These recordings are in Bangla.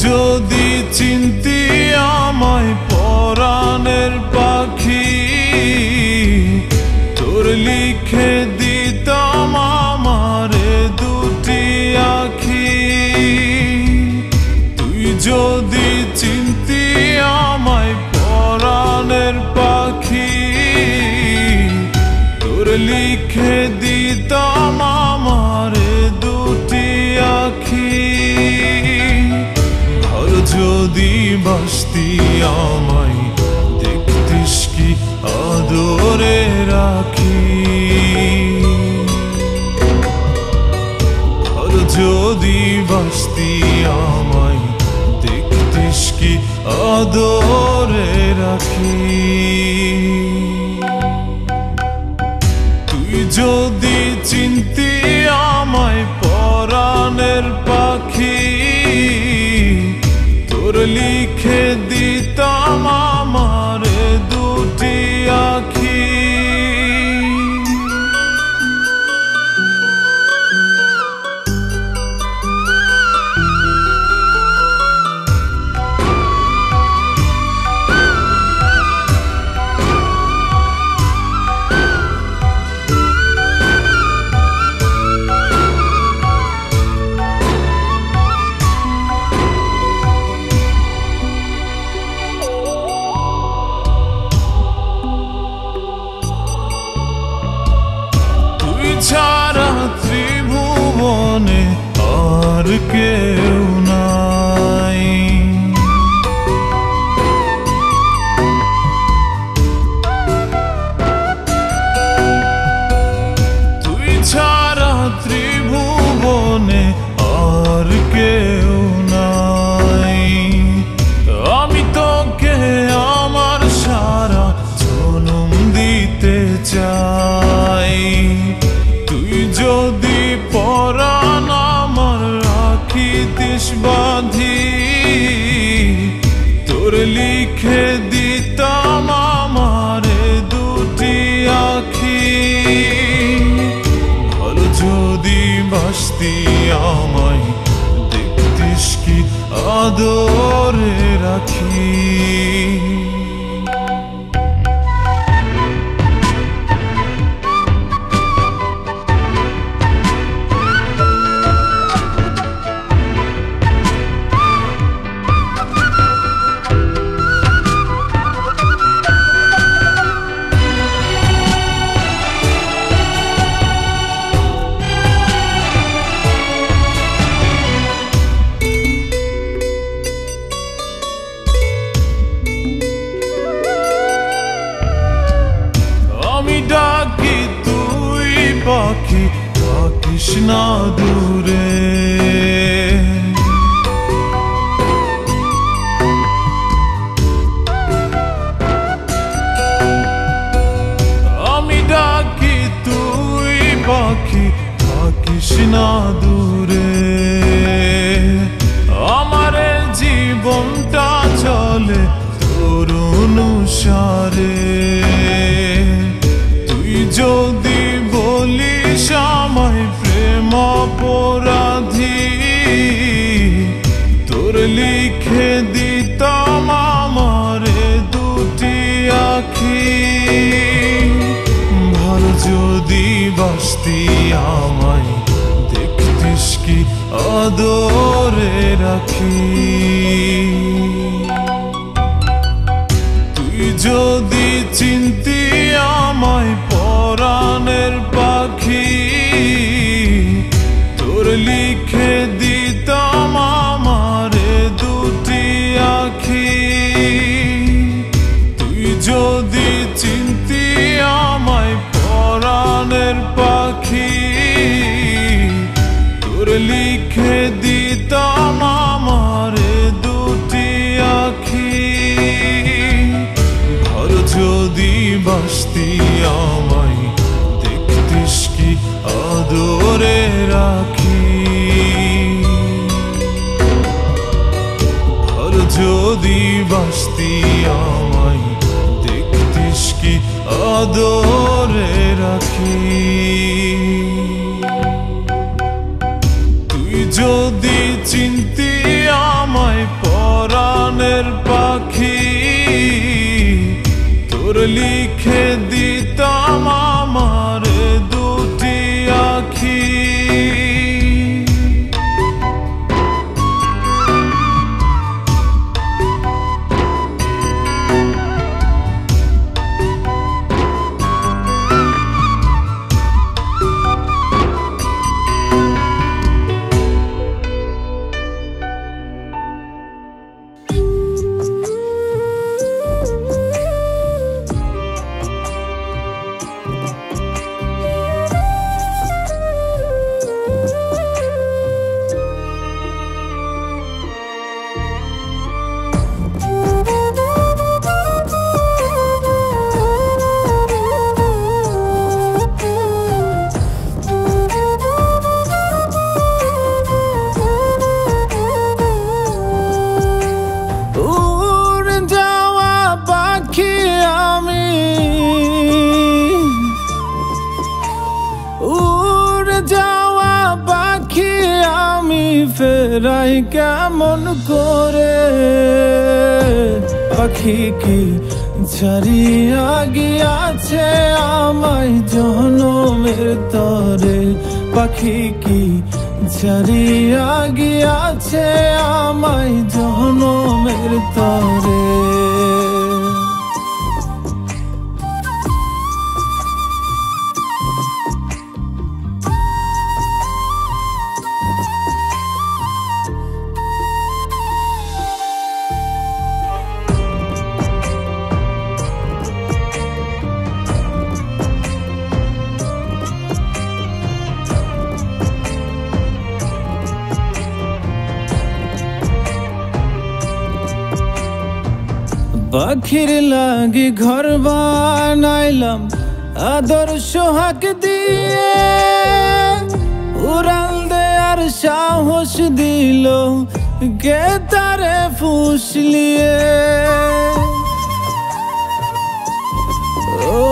যদি চিনতি আমায় পরাণের পাখি, তোর লিখে দিতাম আমারে দুটি আখি। তুই যদি চিনতি আমায় পরাণের পাখি, তোর লিখে দিতাম আমারে দুটি আখি। যদি বাসতি আমায় দেখতিস কি আদরে রাখি। আর যদি বাসতি আমায় দেখতিস কি আদরে রাখি। তুই যদি চিনতি আমায় পরাণের পাখি, তোর লিখে দিতাম আমারে দুটি আখি। ছাড়া ত্রিভুবনে আর কেউ নাই। তুই ছাড়া ত্রিভুবনে আর কেউ নাই। আমি তোকে আমার সারা জনম দিতে চাই। যদি পরাণ আমার রাখিতিস বাঁধি, তোর লিখে দিতাম আমারে দুটি আখি। ভালো যদি বাসতি আমায় দেখতিস কি আদরে রাখি। ডাকি তুই পাখি থাকিস না দূরে। আমি ডাকি তুই পাখি থাকিস না দূরে। আমার জীবনটা চলে তোর অনুসারে। যদি বলিস আমায় প্রেম অপরাধী, তোর লিখে দিতাম আমারে দুটি আখি। ভালো যদি বাসতি আমায় দেখতিস কি আদরে রাখি। তুই যদি চিনতি আমায় পরাণের পাখি, তোর লিখে দিতাম আমারে দুটি আখি। তুই যদি চিনতি আমায় পরাণের পাখি, তোর লিখে দিতাম আমারে দুটি আখি। ভালো যদি বাসতি আমায় দেখতিস কি আদরে রাখি। ভালো যদি বাসতি আমায় দেখতিস কি আদরে রাখি। তুই যদি চিনতি আমায় ফেরাই কেমন করে? পাখি কি ছাড়িয়া গিয়াছে আমায় জনমের তরে? পাখি কি ছাড়িয়া গিয়াছে আমায় জনমের তরে? পাখির লাগি ঘর বানাইলাম আদর সোহাগ দিয়ে, উড়াল দেয়ার সাহস দিল কে তারে ফুসলিয়ে। ও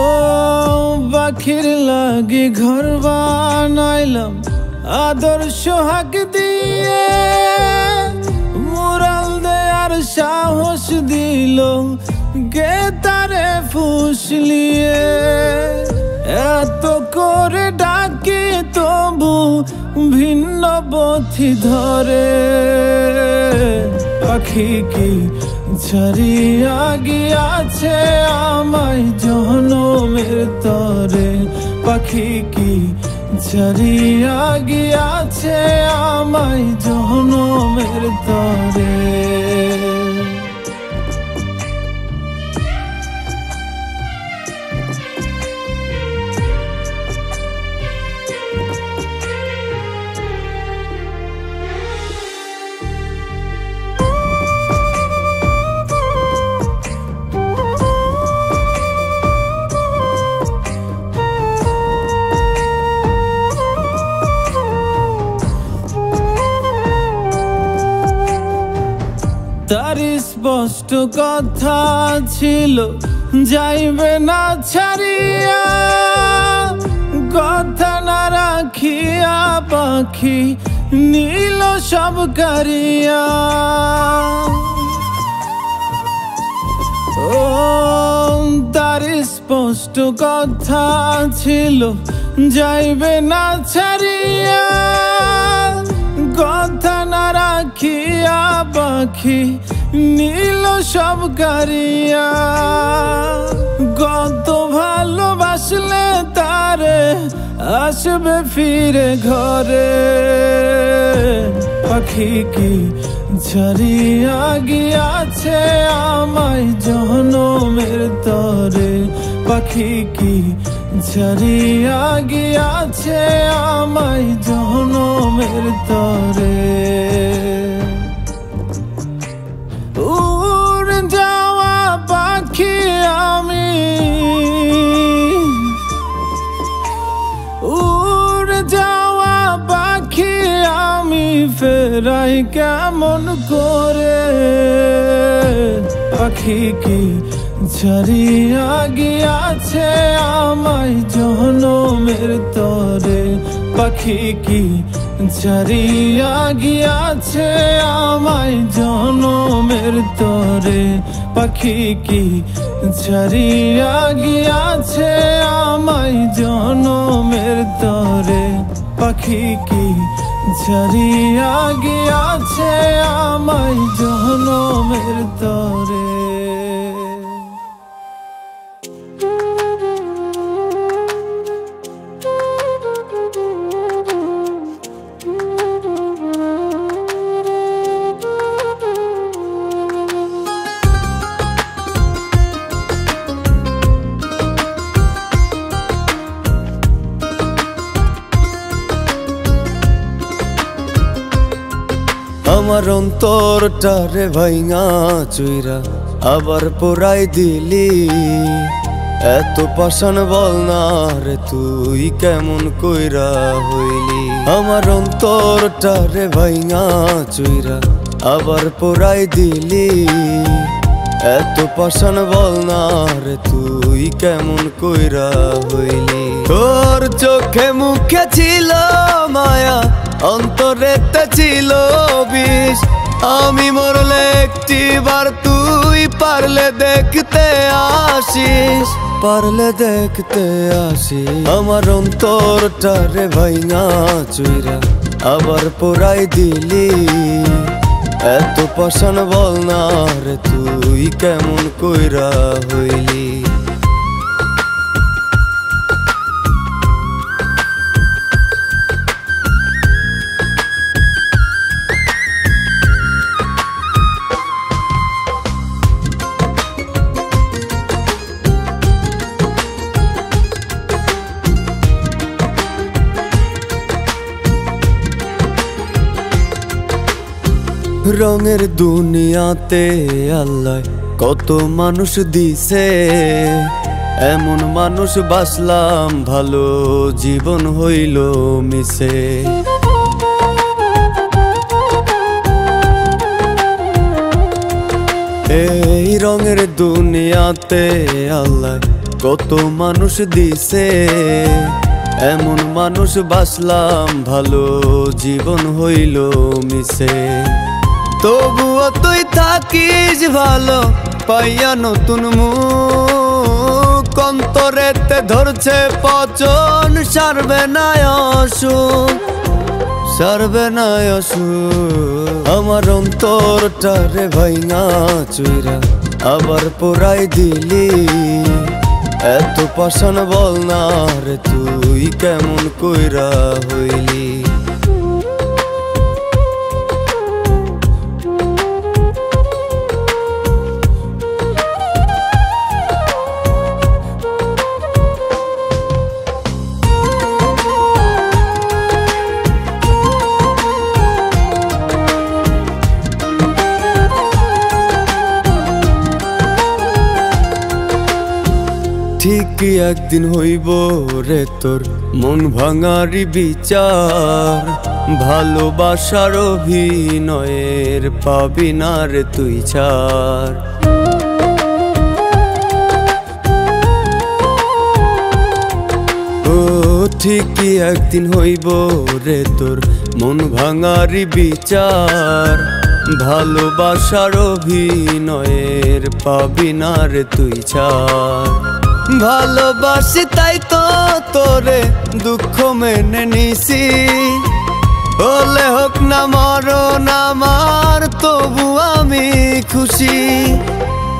পাখির লাগি ঘর বানাইলাম আদর সোহাগ দিয়ে, মুরাল দেয়ার সাহস দিল কে তারে ফুসলিয়ে। এত করে ডাকি তবু ভিন্ন পথি ধরে। পাখি কি ছাড়িয়া গিয়াছে আমায় জনমের তরে? পাখি কি ছাড়িয়া গিয়াছে আমায় জনমের তরে? তার স্পষ্ট কথা ছিল যাইবে না ছাড়িয়া, কথা না রাখিয়া পাখি নীল সব কারিয়া। ও তার স্পষ্ট কথা ছিল যাইবে না ছাড়িয়া, কথা না রাখিয়া পাখি নীল সব কারিয়া। কত ভালোবাসলে তারে আসবে ফিরে ঘরে? পাখি কি ছাড়িয়া গিয়াছে আমায় জনমের তরে? পাখি কি ছাড়িয়া গিয়াছে আমায় জনমের তরে? উড়ে যাওয়া পাখি আমি, উড়ে যাওয়া পাখি আমি ফেরাই কেমন করে? পাখি কি ছাড়িয়া গিয়াছে আমায় জনমের তরে? পাখি কি ছাড়িয়া গিয়াছে আমায় জনমের তরে? পাখি কি ছাড়িয়া গিয়াছে আমায় জনমের তরে? পাখি কি ছাড়িয়া গিয়াছে আমায় জনমের তরে? আমার অন্তরটারে ভাইঙা চুইরা আবার পোড়াই দিলি। এত পাষাণ বল না রে তুই কেমন কইরা হইলি? আমার অন্তরটারে ভাইঙা চুইরা আবার পোড়াই দিলি। এত পাষাণ বল না রে তুই কেমন কইরা হইলি? তোর চোখে মুখে ছিল মায়া, অন্তরেতে ছিল বিষ, আমি মরলে একটিবার তুই পারলে দেখতে আসিস, পারলে দেখতে আসিস। আমার অন্তরটারে ভাইঙা চুইরা আবার পোড়াই দিলি, এত পাষাণ বল না রে তুই কেমন কইরা হইলি। রঙের দুনিয়াতে আল্লাহ কত মানুষ দিছে, এমন মানুষ বাসলাম ভালো জীবন হইল মিশে। এই রঙের দুনিয়াতে আল্লাহ কত মানুষ দিছে, এমন মানুষ বাসলাম ভালো জীবন হইল মিশে। তবুও তুই থাকিস ভালো পাইয়া নতুন মুখ, অন্তরেতে ধরছে পচন সারবে না অসুখ, সারবে না অসুখ। আমার অন্তরটারে ভাইঙা চুইরা আবার পোড়াই দিলি, এত পাষাণ বল না রে তুই কেমন কইরা হইলি। ঠিকই একদিন হইব রে তোর মন ভাঙারি বিচার, ভালোবাসার অভিনয়ের পাবি না রে তুই ছাড়। ও ঠিকই একদিন হইব রে তোর মন ভাঙারি বিচার, ভালোবাসার অভিনয়ের পাবি না রে তুই ছাড়। ভালোবাসি তাই তো তোরে দুঃখ মেনে নিছি, হলে হোক না মরণ আমার তবু আমি খুশি,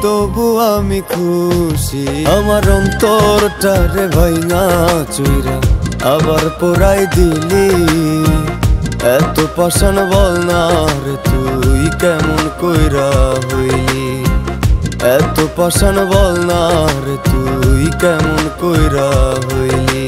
তবু আমি খুশি। আমার অন্তরটারে ভাইঙা চুইরা আবার পোড়াই দিলি, এত পাষাণ বল না রে তুই কেমন কইরা হইলি, এত পাষাণ বল না রে তুই কেমন কইরা হইলি।